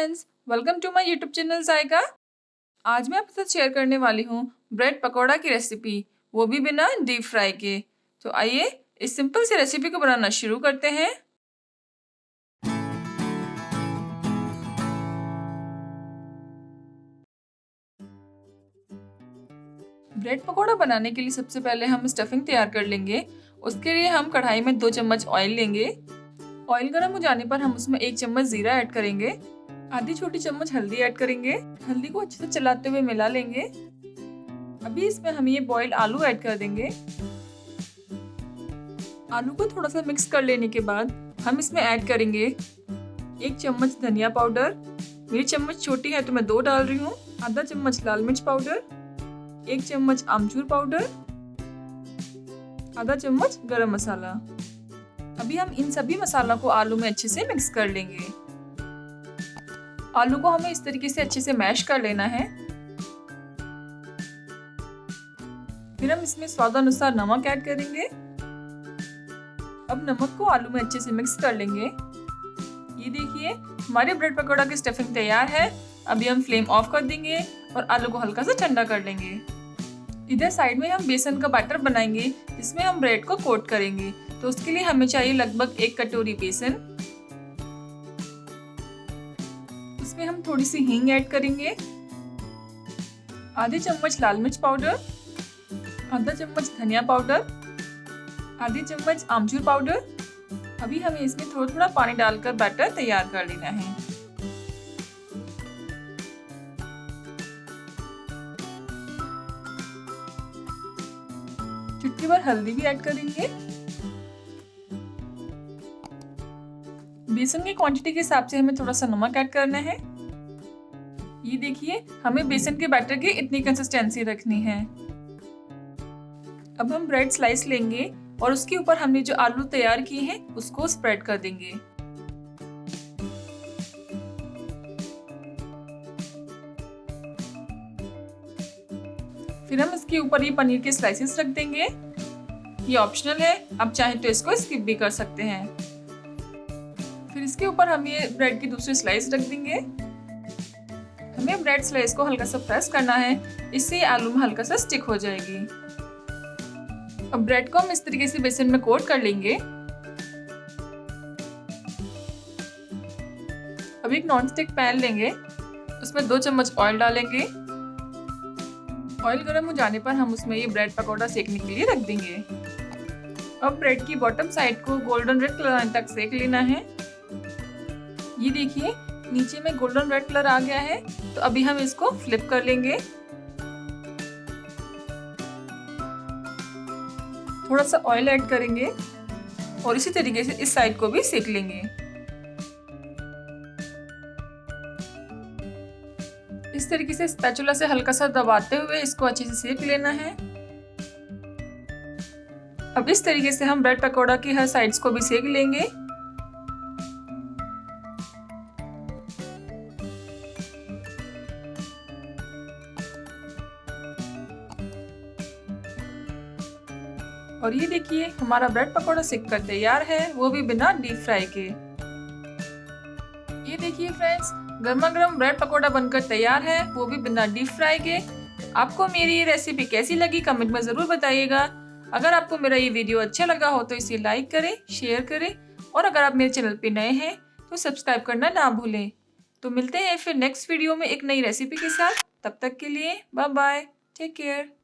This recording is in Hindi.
Friends, welcome to my YouTube channel Zaika. आज मैं आपके साथ शेयर करने वाली हूँ ब्रेड पकौड़ा की रेसिपी, वो भी बिना डीप फ्राई के। तो आइए इस सिंपल सी रेसिपी को बनाना शुरू करते हैं। ब्रेड पकौड़ा बनाने के लिए सबसे पहले हम स्टफिंग तैयार कर लेंगे। उसके लिए हम कढ़ाई में 2 चम्मच ऑयल लेंगे। ऑयल गर्म हो जाने पर हम उसमें 1 चम्मच जीरा ऐड करेंगे। आधी छोटी चम्मच हल्दी ऐड करेंगे। हल्दी को अच्छे से चलाते हुए मिला लेंगे। अभी इसमें हम ये बॉइल्ड आलू ऐड कर देंगे। आलू को थोड़ा सा मिक्स कर लेने के बाद हम इसमें ऐड करेंगे 1 चम्मच धनिया पाउडर। मेरी चम्मच छोटी है तो मैं 2 डाल रही हूँ। आधा चम्मच लाल मिर्च पाउडर, 1 चम्मच आमचूर पाउडर, आधा चम्मच गरम मसाला। अभी हम इन सभी मसाला को आलू में अच्छे से मिक्स कर लेंगे। आलू को हमें इस तरीके से अच्छे से मैश कर लेना है। फिर हम इसमें स्वादानुसार नमक ऐड करेंगे। अब नमक को आलू में अच्छे से मिक्स कर लेंगे। ये देखिए हमारे ब्रेड पकौड़ा की स्टफिंग तैयार है। अभी हम फ्लेम ऑफ कर देंगे और आलू को हल्का सा ठंडा कर लेंगे। इधर साइड में हम बेसन का बैटर बनाएंगे जिसमें हम ब्रेड को कोट करेंगे। तो उसके लिए हमें चाहिए लगभग 1 कटोरी बेसन। उसमें हम थोड़ी सी हींग ऐड करेंगे, आधे चम्मच लाल मिर्च पाउडर, आधा चम्मच धनिया पाउडर, आधी चम्मच आमचूर पाउडर। अभी हमें इसमें थोड़ा थोड़ा पानी डालकर बैटर तैयार कर लेना है। चुटकी भर हल्दी भी ऐड करेंगे। बेसन की क्वांटिटी के हिसाब से हमें थोड़ा सा नमक ऐड करना है। ये देखिए हमें बेसन के बैटर की इतनी कंसिस्टेंसी रखनी है। अब हम ब्रेड स्लाइस लेंगे और उसके ऊपर हमने जो आलू तैयार किए हैं उसको स्प्रेड कर देंगे। फिर हम इसके ऊपर ये पनीर के स्लाइसेस रख देंगे। ये ऑप्शनल है, आप चाहें तो इसको स्किप भी कर सकते हैं। फिर इसके ऊपर हम ये ब्रेड की दूसरी स्लाइस रख देंगे। हमें ब्रेड स्लाइस को हल्का सा प्रेस करना है, इससे आलू में हल्का सा स्टिक हो जाएगी। अब ब्रेड को हम इस तरीके से बेसन में कोट कर लेंगे। अब एक नॉन स्टिक पैन लेंगे, उसमें 2 चम्मच ऑयल डालेंगे। ऑयल गर्म हो जाने पर हम उसमें ये ब्रेड पकौड़ा सेकने के लिए रख देंगे। अब ब्रेड की बॉटम साइड को गोल्डन रेड कलर आने तक सेक लेना है। ये देखिए नीचे में गोल्डन रेड कलर आ गया है, तो अभी हम इसको फ्लिप कर लेंगे। थोड़ा सा ऑयल ऐड करेंगे और इसी तरीके से इस साइड को भी सेक लेंगे। इस तरीके से स्पैचुला से हल्का सा दबाते हुए इसको अच्छे से सेक लेना है। अब इस तरीके से हम ब्रेड पकौड़ा की हर साइड्स को भी सेक लेंगे। और ये देखिए हमारा ब्रेड पकौड़ा सेक कर तैयार है, वो भी बिना डीप फ्राई के। ये देखिए फ्रेंड्स, गर्मा गर्म ब्रेड पकौड़ा बनकर तैयार है, वो भी बिना डीप फ्राई के। आपको मेरी ये रेसिपी कैसी लगी कमेंट में जरूर बताइएगा। अगर आपको मेरा ये वीडियो अच्छा लगा हो तो इसे लाइक करें, शेयर करें और अगर आप मेरे चैनल पे नए हैं तो सब्सक्राइब करना ना भूलें। तो मिलते हैं फिर नेक्स्ट वीडियो में एक नई रेसिपी के साथ। तब तक के लिए बाय बाय, टेक केयर।